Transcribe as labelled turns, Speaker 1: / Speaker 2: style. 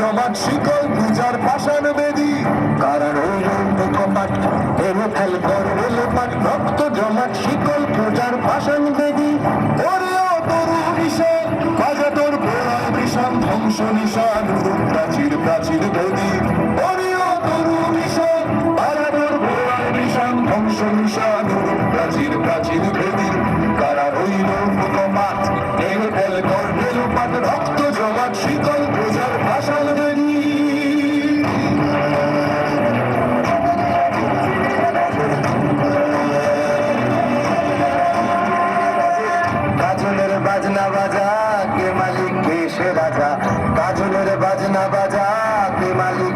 Speaker 1: জমাট শিকল পূজার পাষাণ বেদী কারার হইল কপাট এনে ফেল করবে লোপাট রক্ত জমাট শিকল পূজার পাষাণ বেদী ওরে তরু বিষণ বাজা তোর ঘোড়ায় বিষণ ধ্বংস নিশান প্রাচীর প্রাচীর বেদী ওরে তরু বিষণ বাজা তোর ঘোড়ায় বিষণ ধ্বংস নিশান প্রাচীর প্রাচীর বেদী কারা হইল কপাট এনে ফেল করবে লোপাট রক্ত জমাট শিকল পূজার পাষাণ বেদী কাজলের বাজনা বাজা কে মালিক কে সে রাজা কাজলের বাজনা বাজা কে মালিক